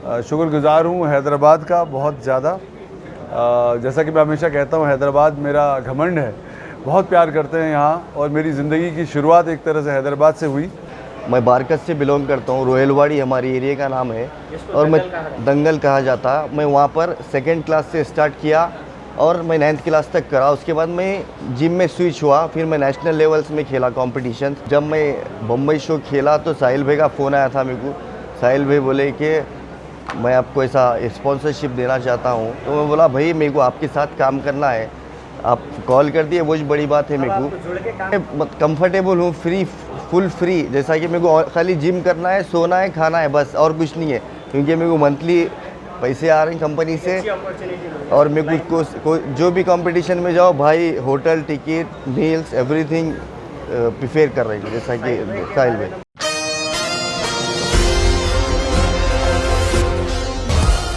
शुक्रगुज़ार हूँ हैदराबाद का बहुत ज़्यादा। जैसा कि मैं हमेशा कहता हूँ, हैदराबाद मेरा घमंड है। बहुत प्यार करते हैं यहाँ, और मेरी ज़िंदगी की शुरुआत एक तरह से हैदराबाद से हुई। मैं बारकत से बिलोंग करता हूँ। रोहेलवाड़ी हमारी एरिया का नाम है और मैं दंगल कहा जाता। मैं वहाँ पर सेकेंड क्लास से स्टार्ट किया और मैं 9th क्लास तक करा। उसके बाद मैं जिम में स्विच हुआ, फिर मैं नेशनल लेवल्स में खेला कंपटीशन। जब मैं बम्बई शो खेला तो साहिल भाई का फ़ोन आया था मेरे को। साहिल भाई बोले कि मैं आपको ऐसा स्पॉन्सरशिप देना चाहता हूँ। तो मैं बोला भाई मेरे को आपके साथ काम करना है, आप कॉल कर दिए, वो बड़ी बात है। मेरे को कंफर्टेबल हूँ, फुल फ्री। जैसा कि मेरे को खाली जिम करना है, सोना है, खाना है, बस और कुछ नहीं है। क्योंकि मेरे को मंथली पैसे आ रहे हैं कंपनी से, और मेरे को जो भी कंपटीशन में जाओ भाई, hotel, ticket, meals, everything prefer कर रही है, जैसा कि साहिल भाई।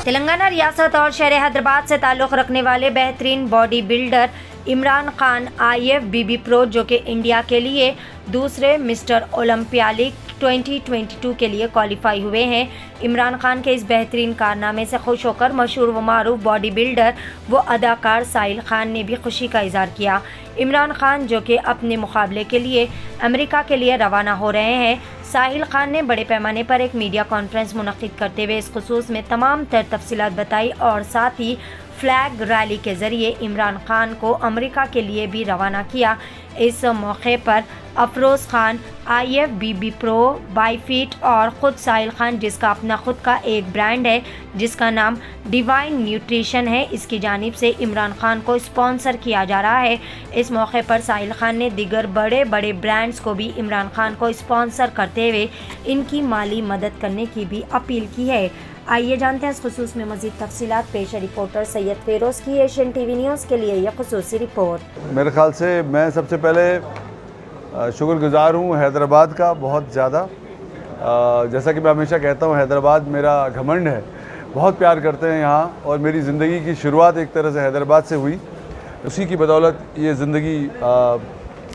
तेलंगाना रियासत और शहर हैदराबाद से ताल्लुक़ रखने वाले बेहतरीन body builder Imran Khan IFBB pro, जो कि इंडिया के लिए दूसरे मिस्टर ओलंपियालिक 2022 के लिए क्वालिफाई हुए हैं। इमरान खान के इस बेहतरीन कारनामे से खुश होकर मशहूर व मारूफ बॉडी बिल्डर व अदाकार साहिल खान ने भी खुशी का इजहार किया। इमरान खान जो कि अपने मुकाबले के लिए अमेरिका के लिए रवाना हो रहे हैं, साहिल खान ने बड़े पैमाने पर एक मीडिया कॉन्फ्रेंस मुनक्किद करते हुए इस खुसूस में तमाम तर तफसीलात बताई और साथ ही फ्लैग रैली के ज़रिए इमरान खान को अमेरिका के लिए भी रवाना किया। इस मौके पर अफरोज़ खान, IFBB प्रो, बाईफिट और ख़ुद साहिल खान, जिसका अपना खुद का एक ब्रांड है जिसका नाम डिवाइन न्यूट्रिशन है, इसकी जानिब से इमरान खान को स्पॉन्सर किया जा रहा है। इस मौके पर साहिल खान ने दीगर बड़े बड़े ब्रांड्स को भी इमरान खान को स्पॉन्सर करते हुए इनकी माली मदद करने की भी अपील की है। आइए जानते हैं इस खुसूस में मज़ीद तफसीलात। पेश है रिपोर्टर सैयद फेरोज़ की एशियन TV न्यूज़ के लिए यह खुसूसी रिपोर्ट। मेरे ख़्याल से मैं सबसे पहले शुक्रगुज़ार हूँ हैदराबाद का बहुत ज़्यादा। जैसा कि मैं हमेशा कहता हूँ, हैदराबाद मेरा घमंड है। बहुत प्यार करते हैं यहाँ, और मेरी ज़िंदगी की शुरुआत एक तरह से हैदराबाद से हुई। उसी की बदौलत ये ज़िंदगी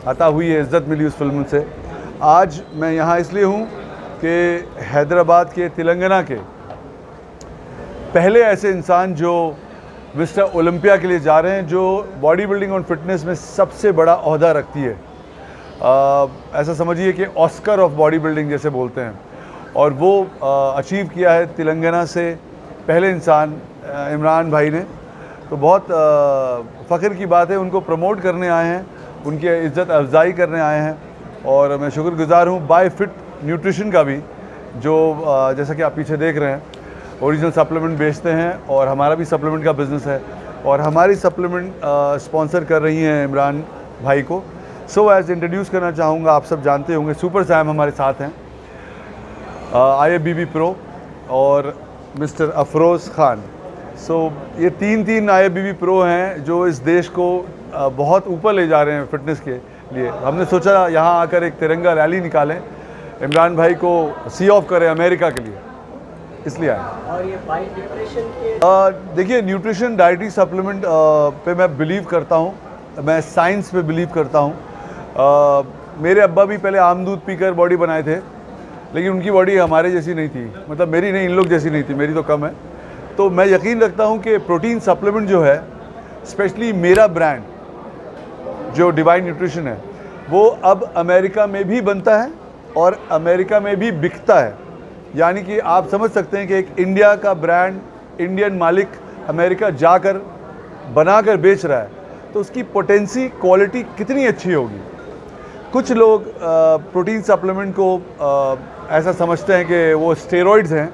अता हुई है, इज़्ज़त मिली उस फिल्म से। आज मैं यहाँ इसलिए हूँ कि हैदराबाद के, तेलंगाना के पहले ऐसे इंसान जो मिस्टर ओलंपिया के लिए जा रहे हैं, जो बॉडी बिल्डिंग और फिटनेस में सबसे बड़ा ओहदा रखती है। ऐसा समझिए कि ऑस्कर ऑफ बॉडी बिल्डिंग जैसे बोलते हैं, और वो अचीव किया है तेलंगाना से पहले इंसान इमरान भाई ने। तो बहुत फ़ख्र की बात है, उनको प्रमोट करने आए हैं, उनकी इज़्ज़त अफजाई करने आए हैं। और मैं शुक्रगुज़ार हूँ बाईफिट न्यूट्रिशन का भी, जो जैसा कि आप पीछे देख रहे हैं, ओरिजिनल सप्लीमेंट बेचते हैं, और हमारा भी सप्लीमेंट का बिज़नेस है, और हमारी सप्लीमेंट स्पॉन्सर कर रही हैं इमरान भाई को। सो एज इंट्रोड्यूस करना चाहूँगा, आप सब जानते होंगे सुपर सैम हमारे साथ हैं, IFBB प्रो और मिस्टर अफरोज़ खान। सो ये तीन IFBB प्रो हैं जो इस देश को बहुत ऊपर ले जा रहे हैं फिटनेस के लिए। हमने सोचा यहाँ आकर एक तिरंगा रैली निकालें, इमरान भाई को सी ऑफ करें अमेरिका के लिए, इसलिए आए। और ये बाई न्यूट्रिशन के देखिए, न्यूट्रिशन डाइटरी सप्लीमेंट पे मैं बिलीव करता हूँ, मैं साइंस पे बिलीव करता हूँ। मेरे अब्बा भी पहले आम दूध पीकर बॉडी बनाए थे, लेकिन उनकी बॉडी हमारे जैसी नहीं थी, मतलब मेरी नहीं, इन लोग जैसी नहीं थी, मेरी तो कम है। तो मैं यकीन रखता हूँ कि प्रोटीन सप्लीमेंट जो है, स्पेशली मेरा ब्रांड जो डिवाइन न्यूट्रिशन है, वो अब अमेरिका में भी बनता है और अमेरिका में भी बिकता है। यानी कि आप समझ सकते हैं कि एक इंडिया का ब्रांड, इंडियन मालिक अमेरिका जाकर बनाकर बेच रहा है, तो उसकी पोटेंसी, क्वालिटी कितनी अच्छी होगी। कुछ लोग प्रोटीन सप्लीमेंट को ऐसा समझते हैं कि वो स्टेरॉइड्स हैं,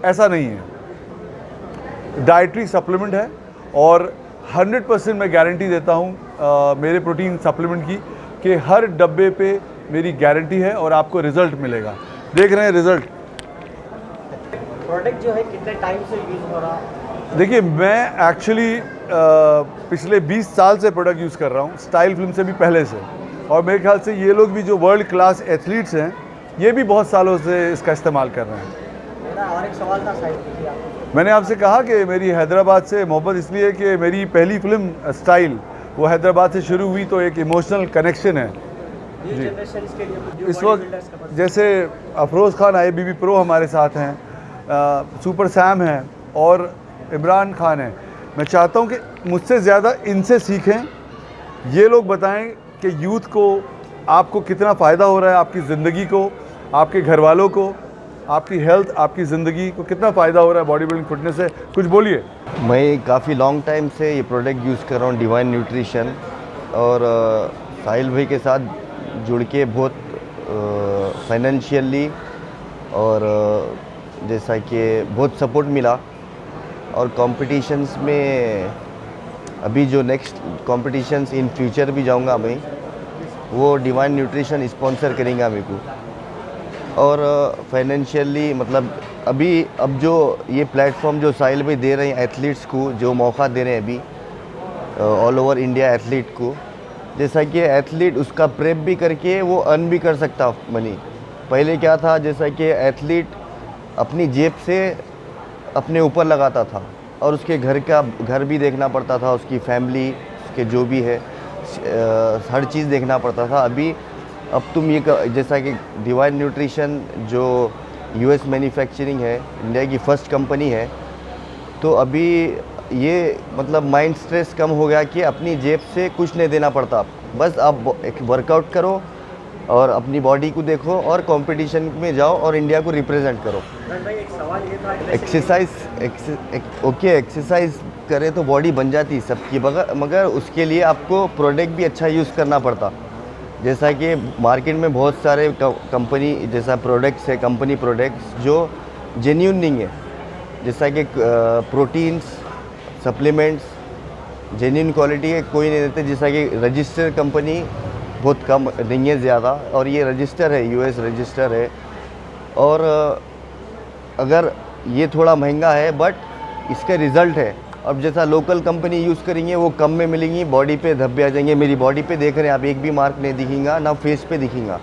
ऐसा नहीं है। डाइटरी सप्लीमेंट है, और 100% मैं गारंटी देता हूँ मेरे प्रोटीन सप्लीमेंट की कि हर डब्बे पे मेरी गारंटी है और आपको रिज़ल्ट मिलेगा। देख रहे हैं रिज़ल्ट। प्रोडक्ट जो है कितने टाइम से यूज़ हो रहा? देखिए, मैं एक्चुअली पिछले 20 साल से प्रोडक्ट यूज़ कर रहा हूँ, स्टाइल फिल्म से भी पहले से। और मेरे ख्याल से ये लोग भी जो वर्ल्ड क्लास एथलीट्स हैं, ये भी बहुत सालों से इसका इस्तेमाल कर रहे हैं। मेरा और एक सवाल था साहिल, मैंने आपसे कहा कि मेरी हैदराबाद से मोहब्बत इसलिए कि मेरी पहली फिल्म स्टाइल वो हैदराबाद से शुरू हुई, तो एक इमोशनल कनेक्शन है जी। इस वक्त जैसे अफरोज़ खान IFBB प्रो हमारे साथ हैं, सुपर सैम है और इमरान खान है, मैं चाहता हूँ कि मुझसे ज़्यादा इनसे सीखें। ये लोग बताएं कि यूथ को आपको कितना फ़ायदा हो रहा है, आपकी ज़िंदगी को, आपके घर वालों को, आपकी हेल्थ, आपकी ज़िंदगी को कितना फ़ायदा हो रहा है बॉडी बिल्डिंग फिटनेस से, कुछ बोलिए। मैं काफ़ी लॉन्ग टाइम से ये प्रोडक्ट यूज़ कर रहा हूँ, डिवाइन न्यूट्रिशन, और साहिल भाई के साथ जुड़ के बहुत फाइनेंशियली और जैसा कि बहुत सपोर्ट मिला। और कॉम्पिटिशन्स में अभी जो नेक्स्ट कॉम्पिटिशन्स इन फ्यूचर भी जाऊंगा मैं, वो डिवाइन न्यूट्रिशन स्पॉन्सर करेंगे मेरे को। और फाइनेंशियली मतलब अब जो ये प्लेटफॉर्म जो साहिल भाई दे रहे हैं एथलीट्स को, जो मौका दे रहे हैं अभी ऑल ओवर इंडिया एथलीट को, जैसा कि एथलीट उसका प्रेप भी करके वो अर्न भी कर सकता मनी। पहले क्या था, जैसा कि एथलीट अपनी जेब से अपने ऊपर लगाता था और उसके घर भी देखना पड़ता था, उसकी फैमिली, उसके जो भी है हर चीज़ देखना पड़ता था। अब तुम ये जैसा कि डिवाइन न्यूट्रिशन जो यूएस मैन्युफैक्चरिंग है, इंडिया की फर्स्ट कंपनी है, तो अभी ये मतलब माइंड स्ट्रेस कम हो गया कि अपनी जेब से कुछ नहीं देना पड़ता। बस आप एक वर्कआउट करो और अपनी बॉडी को देखो और कंपटीशन में जाओ और इंडिया को रिप्रेजेंट करो। भाई एक सवाल ये था, एक्सरसाइज करें तो बॉडी बन जाती सबकी, मगर उसके लिए आपको प्रोडक्ट भी अच्छा यूज़ करना पड़ता। जैसा कि मार्केट में बहुत सारे कंपनी जैसा प्रोडक्ट्स है, कंपनी प्रोडक्ट्स जो जेन्यून नहीं है, जैसा कि प्रोटीन्स, सप्लीमेंट्स जेन्यून क्वालिटी के कोई नहीं देते। जैसा कि रजिस्टर कंपनी बहुत कम नहीं है ज़्यादा, और ये रजिस्टर है, यूएस रजिस्टर है। और अगर ये थोड़ा महंगा है बट इसका रिज़ल्ट है। अब जैसा लोकल कंपनी यूज़ करेंगे वो कम में मिलेंगी, बॉडी पे धब्बे आ जाएंगे। मेरी बॉडी पे देख रहे हैं आप, एक भी मार्क नहीं दिखेगा, ना फेस पे दिखेगा,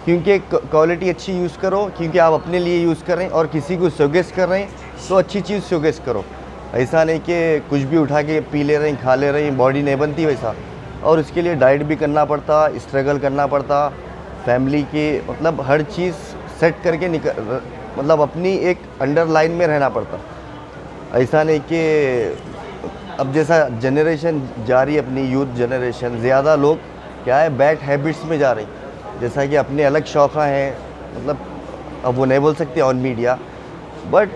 क्योंकि क्वालिटी अच्छी यूज़ करो, क्योंकि आप अपने लिए यूज़ कर रहे हैं और किसी को शोकेस कर रहे हैं तो अच्छी चीज़ शोकेस करो। ऐसा नहीं कि कुछ भी उठा के पी ले रहे हैं, खा ले रहे हैं, बॉडी नहीं बनती वैसा। और उसके लिए डाइट भी करना पड़ता, स्ट्रगल करना पड़ता, फैमिली की मतलब हर चीज़ सेट करके मतलब अपनी एक अंडरलाइन में रहना पड़ता। ऐसा नहीं कि अब जैसा जनरेशन जा रही है, अपनी यूथ जनरेशन, ज़्यादा लोग क्या है बैड हैबिट्स में जा रही, जैसा कि अपने अलग शौक़ हैं, मतलब अब वो नहीं बोल सकते on media, but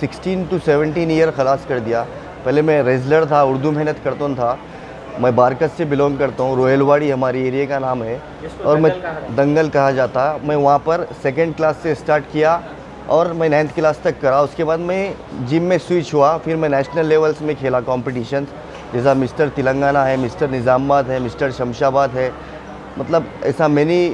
16 to 17 year खलास कर दिया। पहले मैं रेजलर था, उर्दू मेहनत करता था। मैं बारकस से बिलोंग करता हूँ, रोहेलवाड़ी हमारी एरिया का नाम है, और मैं दंगल कहा जाता। मैं वहाँ पर 2nd क्लास से स्टार्ट किया और मैं 9th क्लास तक करा। उसके बाद मैं जिम में स्विच हुआ, फिर मैं नेशनल लेवल्स में खेला कॉम्पिटिशन, जैसा मिस्टर तेलंगाना है, मिस्टर निज़ामाबाद है, मिस्टर शमशाबाद है, मतलब ऐसा मैनी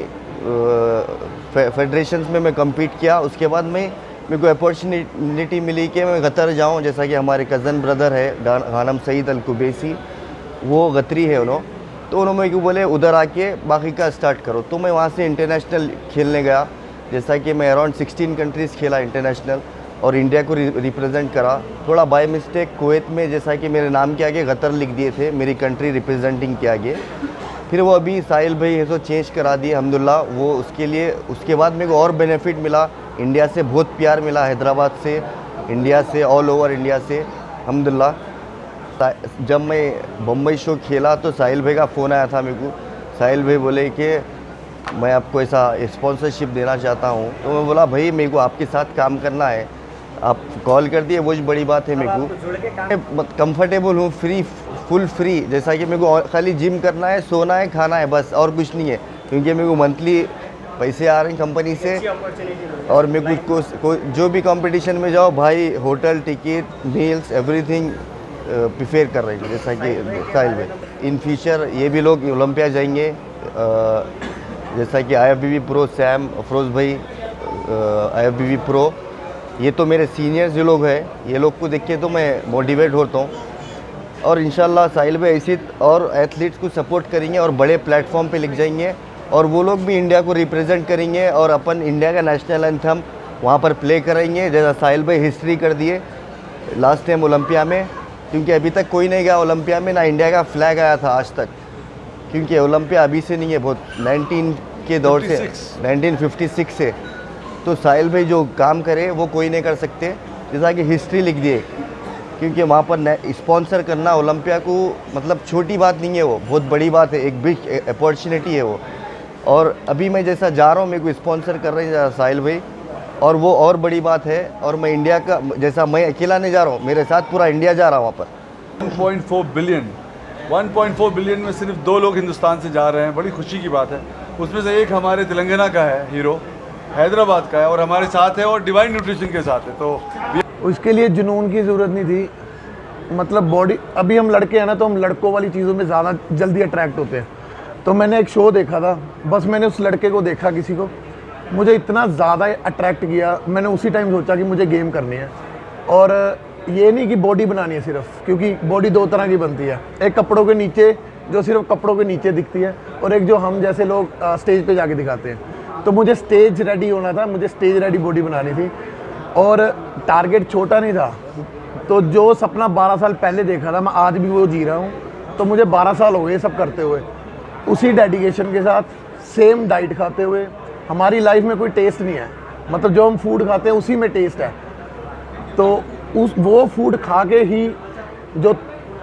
फेडरेशंस में मैं कम्पीट किया। उसके बाद मेरे को अपॉर्चुनिटी मिली कि मैं कतर जाऊँ, जैसा कि हमारे कज़न ब्रदर है गानम सईद अल कुबैसी, वो गतरी है तो उन्होंने मेरे को बोले उधर आके बाकी का स्टार्ट करो। तो मैं वहाँ से इंटरनेशनल खेलने गया, जैसा कि मैं अराउंड 16 कंट्रीज़ खेला इंटरनेशनल और इंडिया को रिप्रेजेंट करा। थोड़ा बाय मिस्टेक कुवैत में जैसा कि मेरे नाम के आगे गतर लिख दिए थे, मेरी कंट्री रिप्रेजेंटिंग के आगे। फिर वो अभी साहिल भाई है तो चेंज करा दिए अल्हम्दुलिल्लाह। वो उसके लिए उसके बाद मेरे को और बेनिफिट मिला, इंडिया से बहुत प्यार मिला, हैदराबाद से, इंडिया से, ऑल ओवर इंडिया से अल्हम्दुलिल्लाह। जब मैं बम्बई शो खेला तो साहिल भाई का फ़ोन आया था मेरे को। साहिल भाई बोले कि मैं आपको ऐसा स्पॉन्सरशिप देना चाहता हूँ। तो मैं बोला भाई मेरे को आपके साथ काम करना है, आप कॉल कर दिए, वो बड़ी बात है। मेरे को कंफर्टेबल हूँ, फुल फ्री, जैसा कि मेरे को खाली जिम करना है, सोना है, खाना है, बस और कुछ नहीं है, क्योंकि मेरे को मंथली पैसे आ रहे हैं कंपनी से। और मेरे को जो भी कंपटीशन में जाओ भाई, hotel, ticket, meals, everything prefer कर रहे हैं, जैसा कि साहिल भाई। इन फ्यूचर ये भी लोग ओलंपिया जाएंगे, जैसा कि IFBB प्रो सैम, अफरोज़ भाई IFBB प्रो, ये तो मेरे सीनियर्स जो लोग हैं, ये लोग को देख के तो मैं मोटिवेट होता हूँ। और इंशाल्लाह साहिल भाई ऐसी और एथलीट्स को सपोर्ट करेंगे और बड़े प्लेटफॉर्म पे लिख जाएंगे, और वो लोग भी इंडिया को रिप्रेजेंट करेंगे और अपन इंडिया का नेशनल एंथम वहाँ पर प्ले करेंगे, जैसा साहिल भाई हिस्ट्री कर दिए लास्ट टाइम ओलंपिया में। क्योंकि अभी तक कोई नहीं गया ओलंपिया में, ना इंडिया का फ्लैग आया था आज तक, क्योंकि ओलंपिया अभी से नहीं है, बहुत 19 के दौर से 1956 से। तो साहिल भाई जो काम करे वो कोई नहीं कर सकते, जैसा कि हिस्ट्री लिख दिए, क्योंकि वहाँ पर स्पॉन्सर करना ओलंपिया को मतलब छोटी बात नहीं है, वो बहुत बड़ी बात है, एक बिग अपॉर्चुनिटी है वो। और अभी मैं जैसा जा रहा हूँ, मेरे को स्पॉन्सर कर रहे हैं साहिल भाई, और वो और बड़ी बात है। और मैं इंडिया का, जैसा मैं अकेला नहीं जा रहा हूँ, मेरे साथ पूरा इंडिया जा रहा है वहाँ पर। 1.4 बिलियन में सिर्फ 2 लोग हिंदुस्तान से जा रहे हैं, बड़ी खुशी की बात है। उसमें से एक हमारे तेलंगाना का है हीरो, हैदराबाद का है, और हमारे साथ है, और डिवाइन न्यूट्रिशन के साथ है। तो उसके लिए जुनून की ज़रूरत नहीं थी, मतलब बॉडी, अभी हम लड़के हैं ना, तो हम लड़कों वाली चीज़ों में ज़्यादा जल्दी अट्रैक्ट होते हैं। तो मैंने एक शो देखा था, बस मैंने उस लड़के को देखा, किसी को, मुझे इतना ज़्यादा अट्रैक्ट किया, मैंने उसी टाइम सोचा कि मुझे गेम करनी है। और ये नहीं कि बॉडी बनानी है सिर्फ, क्योंकि बॉडी 2 तरह की बनती है, एक कपड़ों के नीचे, जो सिर्फ कपड़ों के नीचे दिखती है, और एक जो हम जैसे लोग स्टेज पे जाके दिखाते हैं। तो मुझे स्टेज रेडी होना था, मुझे स्टेज रेडी बॉडी बनानी थी, और टारगेट छोटा नहीं था। तो जो सपना 12 साल पहले देखा था, मैं आज भी वो जी रहा हूँ। तो मुझे 12 साल हो गए सब करते हुए, उसी डेडिकेशन के साथ, सेम डाइट खाते हुए। हमारी लाइफ में कोई टेस्ट नहीं है, मतलब जो हम फूड खाते हैं उसी में टेस्ट है। तो वो फूड खा के ही जो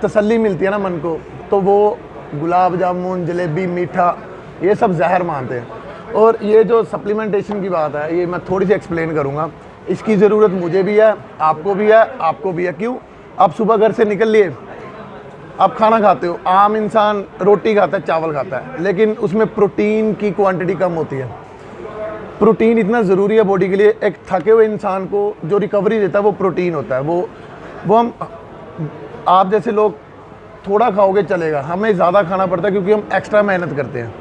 तसल्ली मिलती है ना मन को, तो वो गुलाब जामुन, जलेबी, मीठा, ये सब जहर मानते हैं। और ये जो सप्लीमेंटेशन की बात है, ये मैं थोड़ी सी एक्सप्लेन करूँगा। इसकी ज़रूरत मुझे भी है, आपको भी है, आपको भी है। क्यों? आप सुबह घर से निकल लिए, आप खाना खाते हो, आम इंसान रोटी खाता है, चावल खाता है, लेकिन उसमें प्रोटीन की क्वांटिटी कम होती है। प्रोटीन इतना ज़रूरी है बॉडी के लिए। एक थके हुए इंसान को जो रिकवरी देता है वो प्रोटीन होता है। वो हम, आप जैसे लोग थोड़ा खाओगे चलेगा, हमें ज़्यादा खाना पड़ता है, क्योंकि हम एक्स्ट्रा मेहनत करते हैं,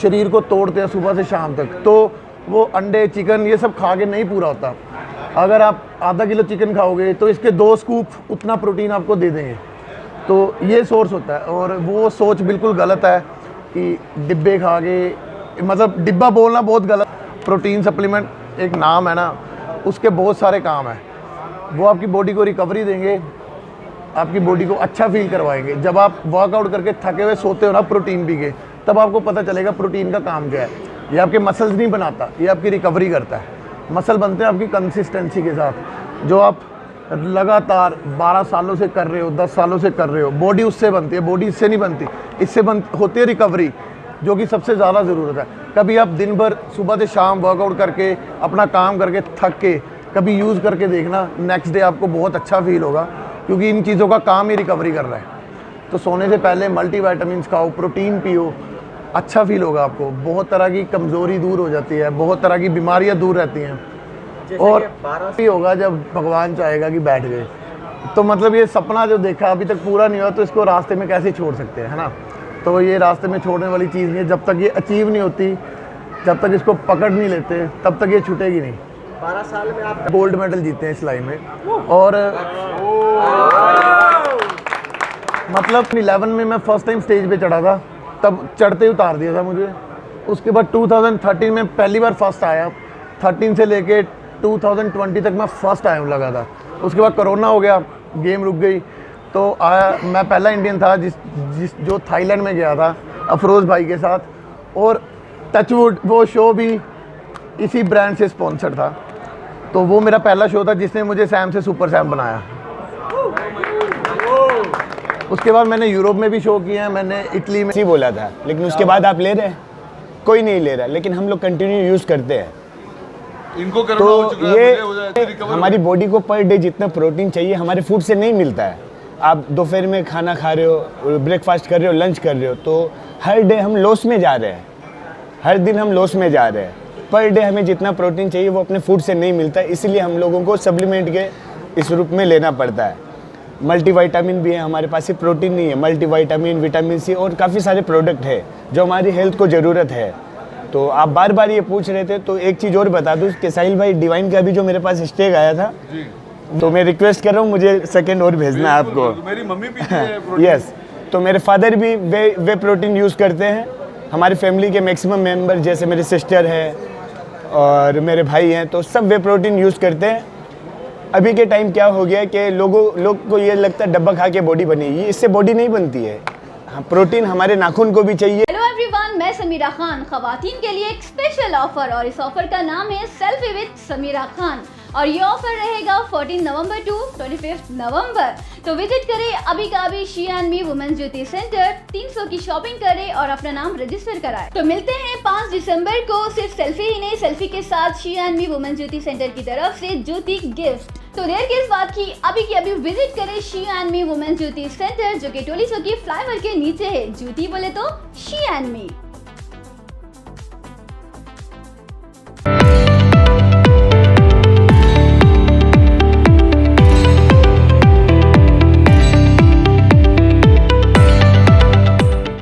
शरीर को तोड़ते हैं सुबह से शाम तक। तो वो अंडे, चिकन, ये सब खा के नहीं पूरा होता। अगर आप आधा किलो चिकन खाओगे तो इसके 2 स्कूप उतना प्रोटीन आपको दे देंगे। तो ये सोर्स होता है, और वो सोच बिल्कुल गलत है कि डिब्बे खा के, मतलब डिब्बा बोलना बहुत गलत। प्रोटीन सप्लीमेंट एक नाम है ना, उसके बहुत सारे काम हैं। वो आपकी बॉडी को रिकवरी देंगे, आपकी बॉडी को अच्छा फील करवाएंगे। जब आप वर्कआउट करके थके हुए सोते हो ना प्रोटीन पी के, तब आपको पता चलेगा प्रोटीन का काम क्या है। ये आपके मसल्स नहीं बनाता, ये आपकी रिकवरी करता है। मसल बनते हैं आपकी कंसिस्टेंसी के साथ, जो आप लगातार 12 सालों से कर रहे हो, 10 सालों से कर रहे हो। बॉडी उससे बनती है, बॉडी इससे नहीं बनती, इससे होती है रिकवरी, जो कि सबसे ज़्यादा ज़रूरत है। कभी आप दिन भर सुबह से शाम वर्कआउट करके, अपना काम करके थक के, कभी यूज़ करके देखना, नेक्स्ट डे आपको बहुत अच्छा फील होगा, क्योंकि इन चीज़ों का काम ही रिकवरी कर रहा है। तो सोने से पहले मल्टीविटामिन्स खाओ, प्रोटीन पियो, अच्छा फील होगा आपको। बहुत तरह की कमज़ोरी दूर हो जाती है, बहुत तरह की बीमारियां दूर रहती हैं। और भी होगा जब भगवान चाहेगा कि बैठ गए। तो मतलब ये सपना जो देखा अभी तक पूरा नहीं हुआ, तो इसको रास्ते में कैसे छोड़ सकते हैं, है ना। तो ये रास्ते में छोड़ने वाली चीज़ नहीं है। जब तक ये अचीव नहीं होती, जब तक इसको पकड़ नहीं लेते, तब तक ये छूटेगी नहीं। 12 साल में आप गोल्ड मेडल जीते हैं इस लाइन में। और मतलब 11 में मैं फर्स्ट टाइम स्टेज पे चढ़ा था, तब चढ़ते ही उतार दिया था मुझे। उसके बाद 2013 में पहली बार फर्स्ट आया। 13 से लेके 2020 तक मैं फर्स्ट आया हूँ लगा। उसके बाद कोरोना हो गया, गेम रुक गई, तो आया। मैं पहला इंडियन था जो थाईलैंड में गया था अफरोज़ भाई के साथ, और टचवुड वो शो भी इसी ब्रांड से स्पॉन्सर्ड था। तो वो मेरा पहला शो था जिसने मुझे सैम से सुपर सैम बनाया। उसके बाद मैंने यूरोप में भी शो किया है, मैंने इटली में बोला था, लेकिन उसके बाद आप ले रहे हैं, कोई नहीं ले रहा, लेकिन हम लोग कंटिन्यू यूज़ करते हैं। इनको करना हो तो चुका है, ये मुझे हो जाए, हमारी बॉडी को पर डे जितना प्रोटीन चाहिए हमारे फूड से नहीं मिलता है। आप दोपहर में खाना खा रहे हो, ब्रेकफास्ट कर रहे हो, लंच कर रहे हो, तो हर डे हम लॉस में जा रहे हैं, हर दिन हम लॉस में जा रहे हैं। पर डे हमें जितना प्रोटीन चाहिए वो अपने फूड से नहीं मिलता है, इसलिए हम लोगों को सप्लीमेंट के इस रूप में लेना पड़ता है। मल्टीविटामिन भी है हमारे पास, सिर्फ प्रोटीन नहीं है, मल्टीविटामिन, विटामिन सी और काफ़ी सारे प्रोडक्ट है जो हमारी हेल्थ को ज़रूरत है। तो आप बार बार ये पूछ रहे थे, तो एक चीज़ और बता दूँ कि साहिल भाई डिवाइन का भी जो मेरे पास स्टेक आया था, तो मैं रिक्वेस्ट कर रहा हूँ मुझे सेकंड और भेजना है आपको। मेरी मम्मी भी यस, तो मेरे फादर भी वे प्रोटीन यूज़ करते हैं। हमारी फैमिली के मैक्सिमम मेंबर, जैसे मेरी सिस्टर है और मेरे भाई हैं, तो सब वे प्रोटीन यूज़ करते हैं। अभी के टाइम क्या हो गया कि लोग को ये लगता है डब्बा खा के बॉडी बनेगी, इससे बॉडी नहीं बनती है। प्रोटीन हमारे नाखून को भी चाहिए। हेलो एवरीवन, मैं समीरा खान। खवातीन के लिए एक स्पेशल ऑफर और इस ऑफर का नाम है सेल्फी विद समीरा खान और ये ऑफर रहेगा 14 नवंबर टू 25 नवंबर। तो विजिट करें अभी का अभी she and me women's Jyoti centre, 300 की शॉपिंग करें और अपना नाम रजिस्टर कराएं। तो मिलते हैं 5 दिसंबर को। सिर्फ सेल्फी ही नहीं, सेल्फी के साथ she and me women's Jyoti centre की तरफ से ज्योति गिफ्ट। तो देर किस बात की, अभी विजिट करें she and me women's Jyoti centre जो कि टोली चौकी फ्लाईओवर के नीचे है। ज्योति बोले तो शी एंड मी।